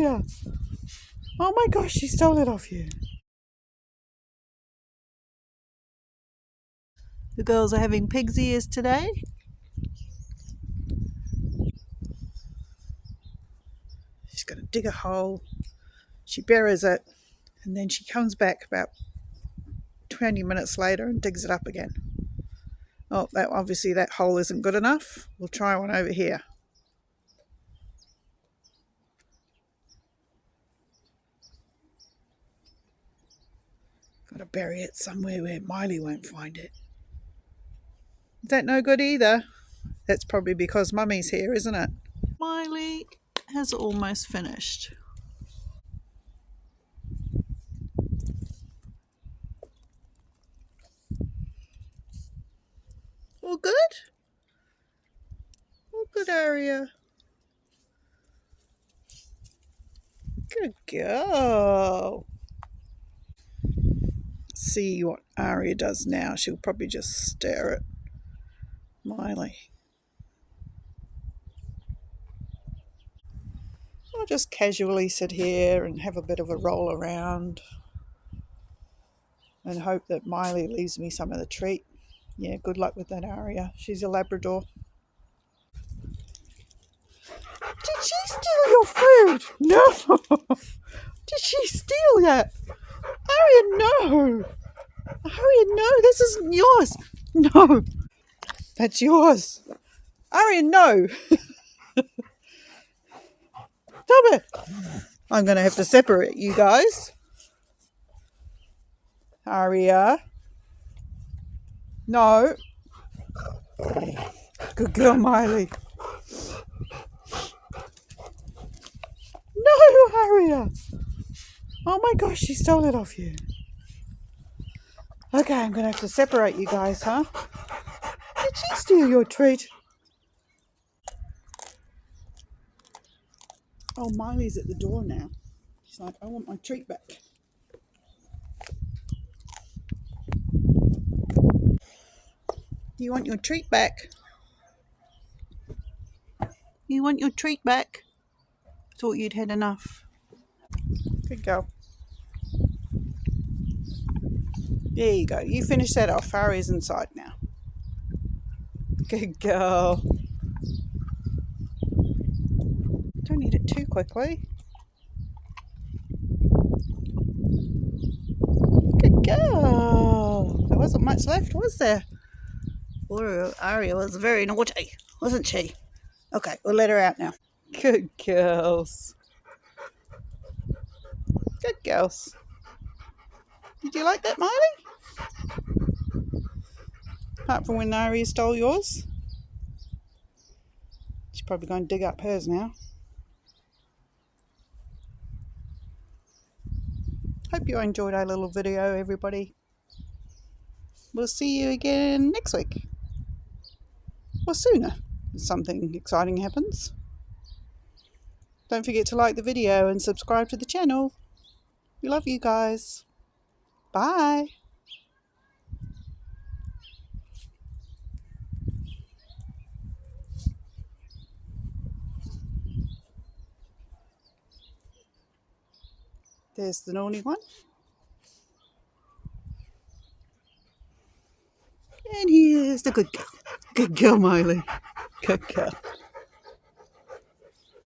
Arya! Oh my gosh, she stole it off you. The girls are having pig's ears today. She's going to dig a hole. She buries it and then she comes back about 20 minutes later and digs it up again. Oh, obviously that hole isn't good enough. We'll try one over here. Got to bury it somewhere where Miley won't find it. Is that no good either? That's probably because Mummy's here, isn't it? Miley has almost finished. All good? All good, Arya. Good girl. See what Arya does now. She'll probably just stare at Miley. I'll just casually sit here and have a bit of a roll around and hope that Miley leaves me some of the treat. Yeah, good luck with that, Arya. She's a Labrador. Did she steal your food? No. Did she steal that? Arya, no. Arya, no. This isn't yours. No. That's yours. Arya, no. Stop it. I'm going to have to separate you guys. Arya. No. Good girl, Miley. No, Arya. Oh my gosh, she stole it off you. Okay, I'm going to have to separate you guys, huh? Did she steal your treat? Oh, Miley's at the door now. She's like, I want my treat back. You want your treat back? You want your treat back? Thought you'd had enough. Good girl. There you go. You finish that off. Arya's inside now. Good girl. Don't eat it too quickly. Good girl. There wasn't much left, was there? Arya was very naughty, wasn't she? Okay, we'll let her out now. Good girls. Good girls. Did you like that, Miley? Apart from when Arya stole yours. She's probably going to dig up hers now. Hope you enjoyed our little video, everybody. We'll see you again next week. Or sooner, if something exciting happens. Don't forget to like the video and subscribe to the channel. We love you guys. Bye. There's the naughty one. And here's the good girl. Good girl, Miley. Good girl.